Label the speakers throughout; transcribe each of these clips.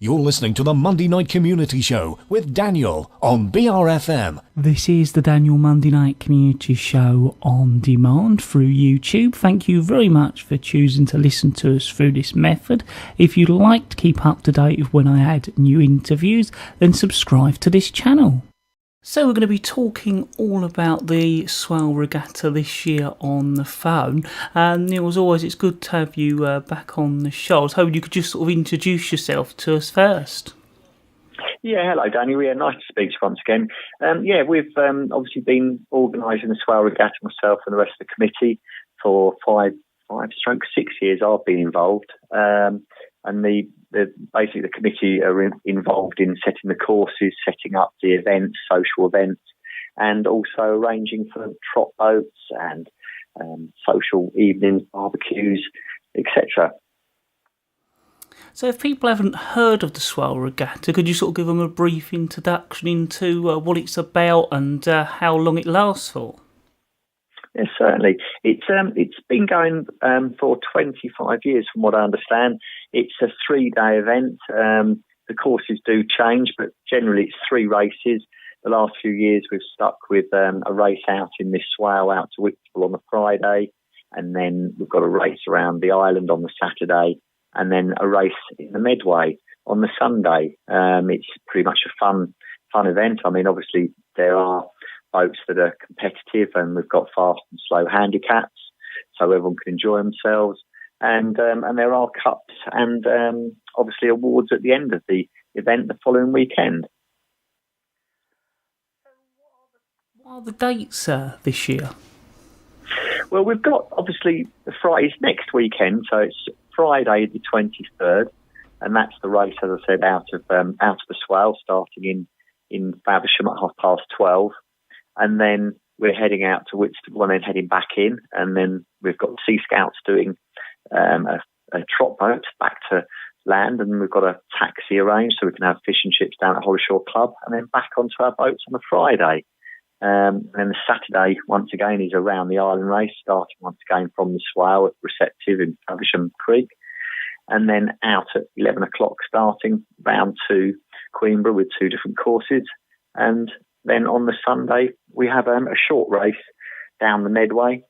Speaker 1: You're listening to the Monday Night Community Show with Daniel on BRFM.
Speaker 2: This is the Daniel Monday Night Community Show on demand through YouTube. Thank you very much for choosing to listen to us through this method. If you'd like to keep up to date with when I add new interviews, then subscribe to this channel. So we're going to be talking all about the swale regatta this year on the phone. And Neil, as always, it's good to have you back on the show. I was hoping you could just sort of introduce yourself to us first.
Speaker 3: Yeah, hello, Daniel. Yeah, nice to speak to you once again. We've obviously been organising the swale regatta myself and the rest of the committee for 5/6 years. I've been involved, and basically the committee are involved in setting the courses, setting up the events, social events, and also arranging for trot boats and social evenings, barbecues, etc.
Speaker 2: So if people haven't heard of the swale regatta, could you sort of give them a brief introduction into what it's about and how long it lasts for?
Speaker 3: Yes, certainly. It's been going for 25 years, from what I understand. It's a 3-day event. The courses do change, but generally it's 3 races. The last few years we've stuck with a race out in this swale out to Whitstable on the Friday, and then we've got a race around the island on the Saturday, and then a race in the Medway on the Sunday. It's pretty much a fun event. I mean, obviously there are boats that are competitive, and we've got fast and slow handicaps, so everyone can enjoy themselves. And there are cups and obviously awards at the end of the event the following weekend.
Speaker 2: What are the dates this year?
Speaker 3: Well, we've got obviously the Friday's next weekend, so it's Friday the 23rd, and that's the race, as I said, out of the swale, starting in Faversham at 12:30. And then we're heading out to Whitstable and then heading back in. And then we've got Sea Scouts doing a trot boat back to land. And we've got a taxi arranged so we can have fish and chips down at Hollyshore Club and then back onto our boats on the Friday. And then the Saturday, once again, is around the island race, starting once again from the swale at Receptive in Faversham Creek. And then out at 11 o'clock, starting round to Queenborough with 2 different courses. And then on the Sunday, we have a short race down the Medway,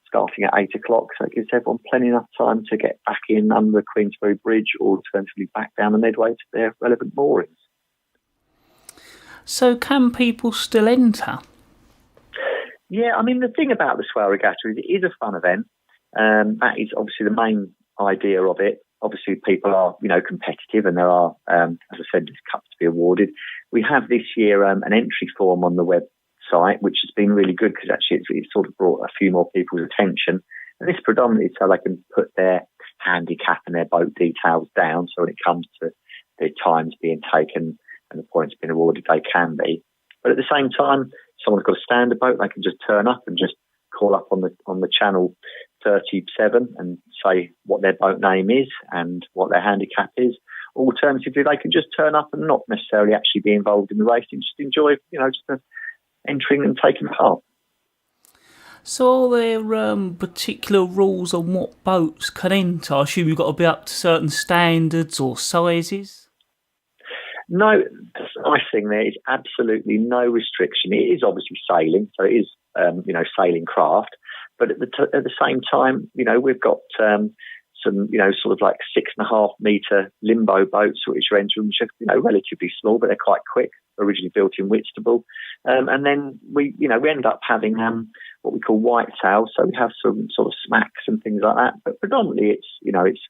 Speaker 3: starting at 8 o'clock. So it gives everyone plenty enough time to get back in under the Queensbury Bridge or alternatively back down the Medway to their relevant moorings.
Speaker 2: So can people still enter?
Speaker 3: Yeah, I mean, the thing about the swale regatta is it is a fun event. That is obviously the main idea of it. Obviously, people are, competitive, and there are, as I said, there's cups to be awarded. We have this year an entry form on the website, which has been really good because actually it's sort of brought a few more people's attention. And this predominantly so they can put their handicap and their boat details down. So when it comes to the times being taken and the points being awarded, they can be. But at the same time, someone's got a standard boat, they can just turn up and just call up on the channel 37 and say what their boat name is and what their handicap is. Alternatively, they can just turn up and not necessarily actually be involved in the race and just enjoy, just entering and taking part.
Speaker 2: So are there particular rules on what boats can enter? I assume you've got to be up to certain standards or sizes?
Speaker 3: No, the nice thing there is absolutely no restriction. It is obviously sailing, so it is, sailing craft. But at the same time, we've got some, sort of like 6.5 metre limbo boats which are entering, which are, relatively small, but they're quite quick, originally built in Whitstable. And then we end up having what we call white sails. So we have some sort of smacks and things like that. But predominantly it's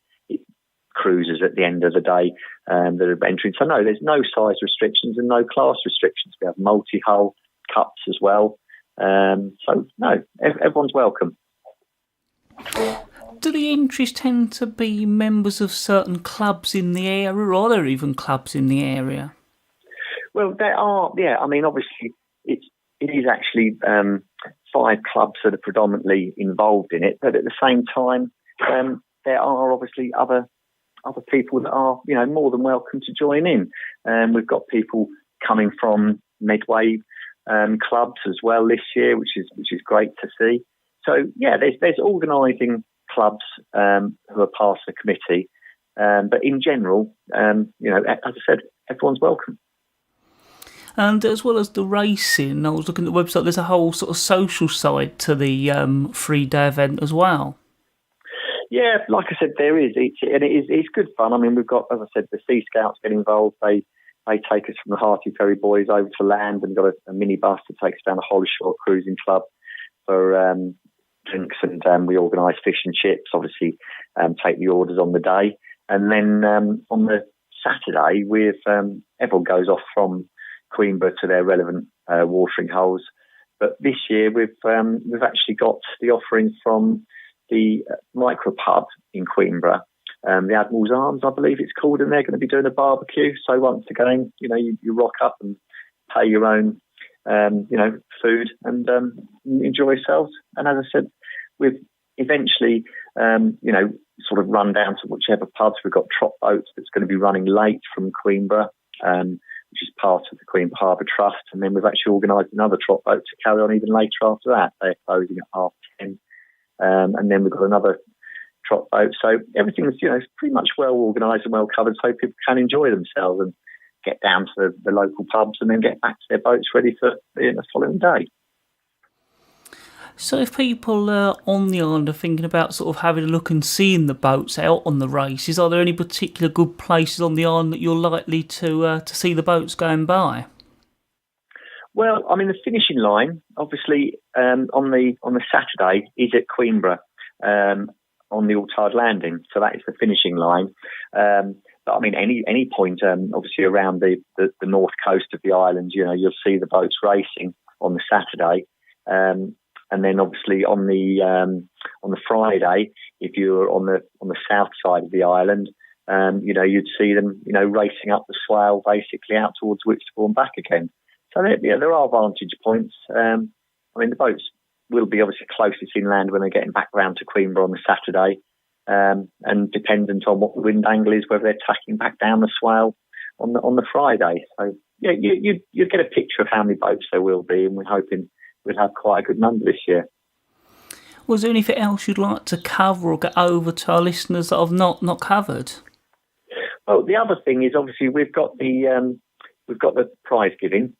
Speaker 3: cruisers at the end of the day that are entering. So no, there's no size restrictions and no class restrictions. We have multi-hull cups as well. So no, everyone's welcome.
Speaker 2: Do the entries tend to be members of certain clubs in the area, or are there even clubs in the area?
Speaker 3: Well, there are, yeah. I mean, obviously, it is actually 5 clubs that are predominantly involved in it, but at the same time, there are obviously other people that are, more than welcome to join in. We've got people coming from Medway clubs as well this year, which is great to see. So yeah, there's organising clubs who are part of the committee, But in general, as I said, everyone's welcome.
Speaker 2: And as well as the racing, I was looking at the website, there's a whole sort of social side to the 3-day event as well.
Speaker 3: Yeah, like I said, there is. It's good fun. I mean, we've got, as I said, the Sea Scouts get involved. They take us from the Hearty Ferry Boys over to land and got a minibus that takes us down the Holly Shore Cruising Club for drinks, and we organise fish and chips, obviously take the orders on the day. And then on the Saturday, everyone goes off from Queenborough to their relevant watering holes. But this year we've actually got the offering from the micro pub in Queenborough, the Admiral's Arms, I believe it's called, and they're going to be doing a barbecue. So once again, you rock up and pay your own, food and enjoy yourselves. And as I said, we've eventually, sort of run down to whichever pubs. We've got trot boats that's going to be running late from Queenborough, which is part of the Queenborough Harbour Trust. And then we've actually organised another trot boat to carry on even later after that. They're closing at 10:30. And then we've got another trot boat. So everything's, pretty much well organised and well covered, so people can enjoy themselves and get down to the local pubs and then get back to their boats ready for the following day.
Speaker 2: So if people on the island are thinking about sort of having a look and seeing the boats out on the races, are there any particular good places on the island that you're likely to see the boats going by?
Speaker 3: Well, I mean, the finishing line, obviously, on the Saturday is at Queenborough on the Altard Landing. So that is the finishing line. But I mean, any point, obviously, around the north coast of the island, you'll see the boats racing on the Saturday. And then obviously on the Friday, if you're on the south side of the island, you'd see them, racing up the swale, basically out towards Whitstable and back again. So there are vantage points. I mean, the boats will be obviously closest inland when they're getting back round to Queenborough on the Saturday, and dependent on what the wind angle is, whether they're tacking back down the swale on the Friday. So yeah, you get a picture of how many boats there will be, and we're hoping we'll have quite a good number this year.
Speaker 2: Was there anything else you'd like to cover or get over to our listeners that I've not covered?
Speaker 3: Well, the other thing is obviously we've got the prize giving,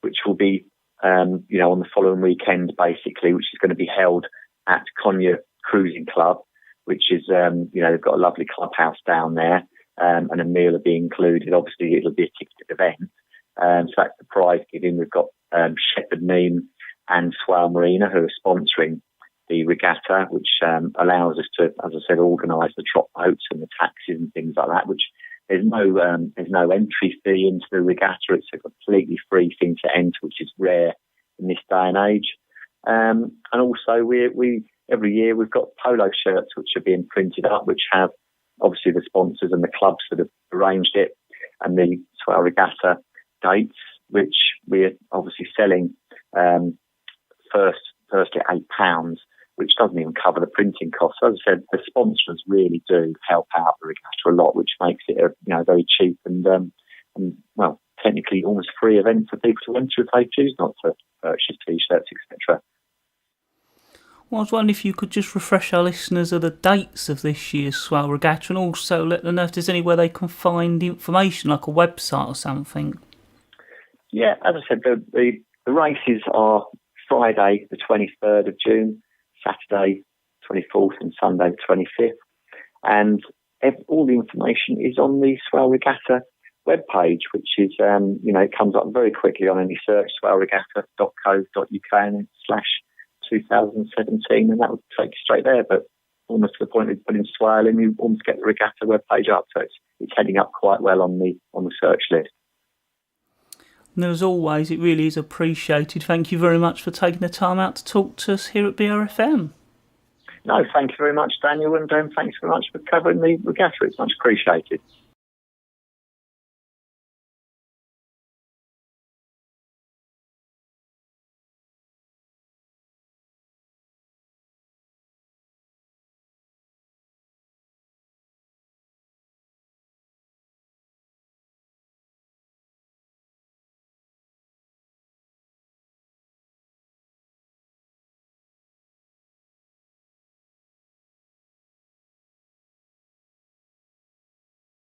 Speaker 3: which will be on the following weekend, basically, which is going to be held at Conya Cruising Club, which is they've got a lovely clubhouse down there, and a meal will be included. Obviously, it'll be a ticketed event, so that's the prize giving. We've got Sheppey and Swale Marina who are sponsoring the regatta, which allows us to, as I said, organise the trot boats and the taxis and things like that. Which there's no entry fee into the regatta. It's a completely free thing to enter, which is rare in this day and age. And also, we every year we've got polo shirts which are being printed up, which have obviously the sponsors and the clubs that have arranged it, and the Swale Regatta dates, which we're obviously selling first at £8, which doesn't even cover the printing costs. So as I said, the sponsors really do help out the regatta a lot, which makes it a very cheap and well, technically almost free event for people to enter if they choose not to purchase T-shirts, etc.
Speaker 2: Well, I was wondering if you could just refresh our listeners of the dates of this year's Swale Regatta, and also let them know if there's anywhere they can find information, like a website or something.
Speaker 3: Yeah, as I said, the races are Friday the 23rd of June, Saturday 24th and Sunday the 25th. And all the information is on the Swale Regatta webpage, which is, it comes up very quickly on any search, swaleregatta.co.uk and /2017, and that will take you straight there. But almost to the point of putting Swale in, you almost get the regatta webpage up, so it's heading up quite well on the search list.
Speaker 2: And as always, it really is appreciated. Thank you very much for taking the time out to talk to us here at BRFM.
Speaker 3: No, thank you very much, Daniel, and thanks very much for covering the regatta. It's much appreciated.